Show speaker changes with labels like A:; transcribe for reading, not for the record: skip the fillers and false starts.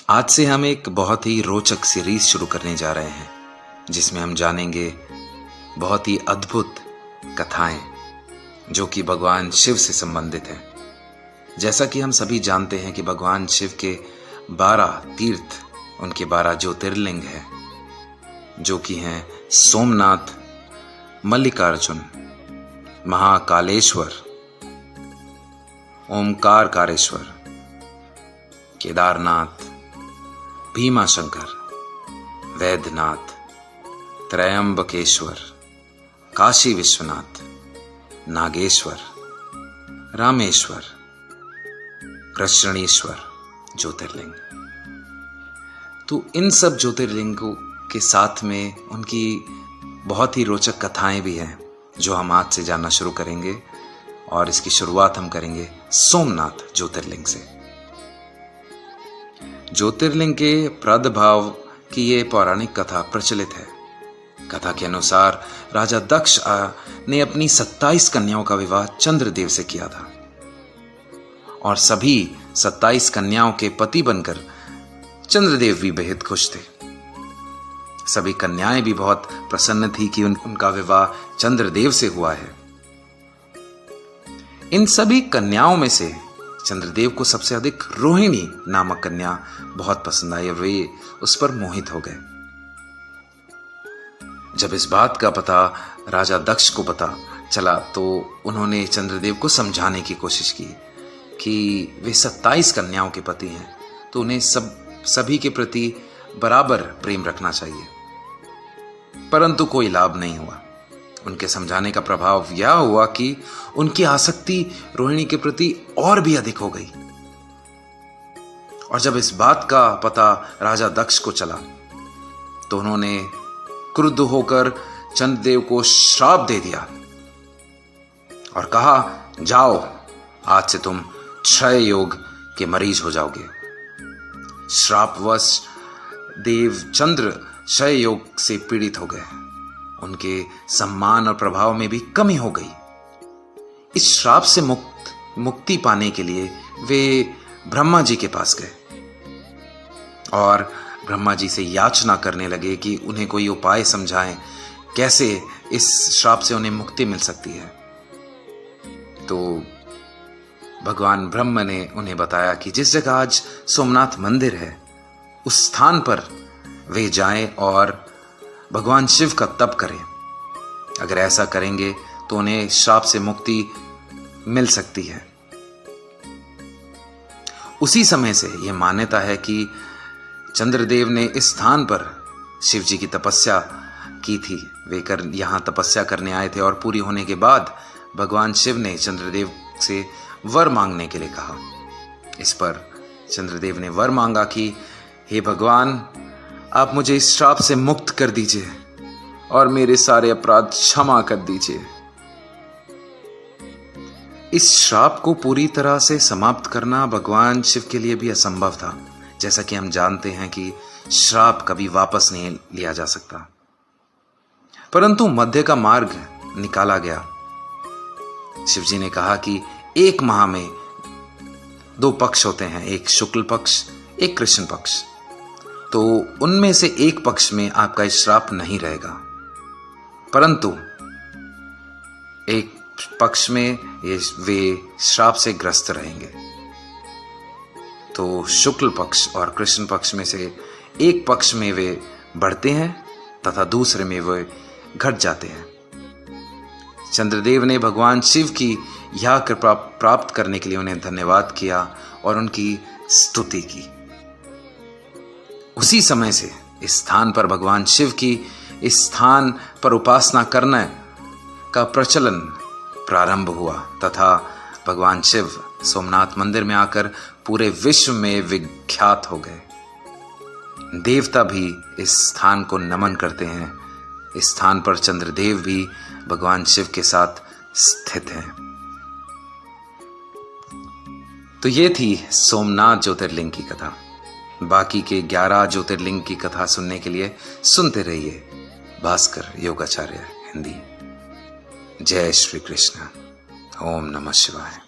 A: आज से हम एक बहुत ही रोचक सीरीज शुरू करने जा रहे हैं जिसमें हम जानेंगे बहुत ही अद्भुत कथाएं जो कि भगवान शिव से संबंधित हैं। जैसा कि हम सभी जानते हैं कि भगवान शिव के 12 तीर्थ, उनके 12 ज्योतिर्लिंग हैं जो कि हैं सोमनाथ, मल्लिकार्जुन, महाकालेश्वर, ओमकारकारेश्वर, केदारनाथ, भीमाशंकर, वैद्यनाथ, त्रयंबकेश्वर, काशी विश्वनाथ, नागेश्वर, रामेश्वर, कृष्णेश्वर ज्योतिर्लिंग। तो इन सब ज्योतिर्लिंगों के साथ में उनकी बहुत ही रोचक कथाएं भी हैं जो हम आज से जानना शुरू करेंगे, और इसकी शुरुआत हम करेंगे सोमनाथ ज्योतिर्लिंग से। ज्योतिर्लिंग के प्रादुर्भाव की ये पौराणिक कथा प्रचलित है। कथा के अनुसार राजा दक्ष ने अपनी 27 कन्याओं का विवाह चंद्रदेव से किया था और सभी 27 कन्याओं के पति बनकर चंद्रदेव भी बेहद खुश थे। सभी कन्याएं भी बहुत प्रसन्न थी कि उनका विवाह चंद्रदेव से हुआ है। इन सभी कन्याओं में से चंद्रदेव को सबसे अधिक रोहिणी नामक कन्या बहुत पसंद आई और वे उस पर मोहित हो गए। जब इस बात का पता राजा दक्ष को पता चला तो उन्होंने चंद्रदेव को समझाने की कोशिश की कि वे 27 कन्याओं के पति हैं तो उन्हें सभी के प्रति बराबर प्रेम रखना चाहिए, परंतु कोई लाभ नहीं हुआ। उनके समझाने का प्रभाव यह हुआ कि उनकी आसक्ति रोहिणी के प्रति और भी अधिक हो गई। और जब इस बात का पता राजा दक्ष को चला तो उन्होंने क्रुद्ध होकर चंद्रदेव को श्राप दे दिया और कहा, जाओ, आज से तुम क्षय योग के मरीज हो जाओगे। श्रापवश देव चंद्र क्षय योग से पीड़ित हो गए। उनके सम्मान और प्रभाव में भी कमी हो गई। इस श्राप से मुक्ति पाने के लिए वे ब्रह्मा जी के पास गए और ब्रह्मा जी से याचना करने लगे कि उन्हें कोई उपाय समझाएं, कैसे इस श्राप से उन्हें मुक्ति मिल सकती है। तो भगवान ब्रह्मा ने उन्हें बताया कि जिस जगह आज सोमनाथ मंदिर है उस स्थान पर वे जाएं और भगवान शिव का तप करें। अगर ऐसा करेंगे तो उन्हें श्राप से मुक्ति मिल सकती है। उसी समय से यह मान्यता है कि चंद्रदेव ने इस स्थान पर शिव जी की तपस्या की थी। वे यहाँ तपस्या करने आए थे और पूरी होने के बाद भगवान शिव ने चंद्रदेव से वर मांगने के लिए कहा। इस पर चंद्रदेव ने वर मांगा कि हे भगवान, आप मुझे इस श्राप से मुक्त कर दीजिए और मेरे सारे अपराध क्षमा कर दीजिए। इस श्राप को पूरी तरह से समाप्त करना भगवान शिव के लिए भी असंभव था, जैसा कि हम जानते हैं कि श्राप कभी वापस नहीं लिया जा सकता। परंतु मध्य का मार्ग निकाला गया। शिव जी ने कहा कि एक माह में 2 पक्ष होते हैं, एक शुक्ल पक्ष, एक कृष्ण पक्ष। तो उनमें से एक पक्ष में आपका श्राप नहीं रहेगा, परंतु एक पक्ष में वे श्राप से ग्रस्त रहेंगे। तो शुक्ल पक्ष और कृष्ण पक्ष में से एक पक्ष में वे बढ़ते हैं तथा दूसरे में वे घट जाते हैं। चंद्रदेव ने भगवान शिव की यह कृपा प्राप्त करने के लिए उन्हें धन्यवाद किया और उनकी स्तुति की। उसी समय से इस स्थान पर भगवान शिव की इस स्थान पर उपासना करने का प्रचलन प्रारंभ हुआ तथा भगवान शिव सोमनाथ मंदिर में आकर पूरे विश्व में विख्यात हो गए। देवता भी इस स्थान को नमन करते हैं। इस स्थान पर चंद्रदेव भी भगवान शिव के साथ स्थित हैं। तो ये थी सोमनाथ ज्योतिर्लिंग की कथा। बाकी के 11 ज्योतिर्लिंग की कथा सुनने के लिए सुनते रहिए भास्कर योगाचार्य हिंदी। जय श्री कृष्ण। ओम नमः शिवाय।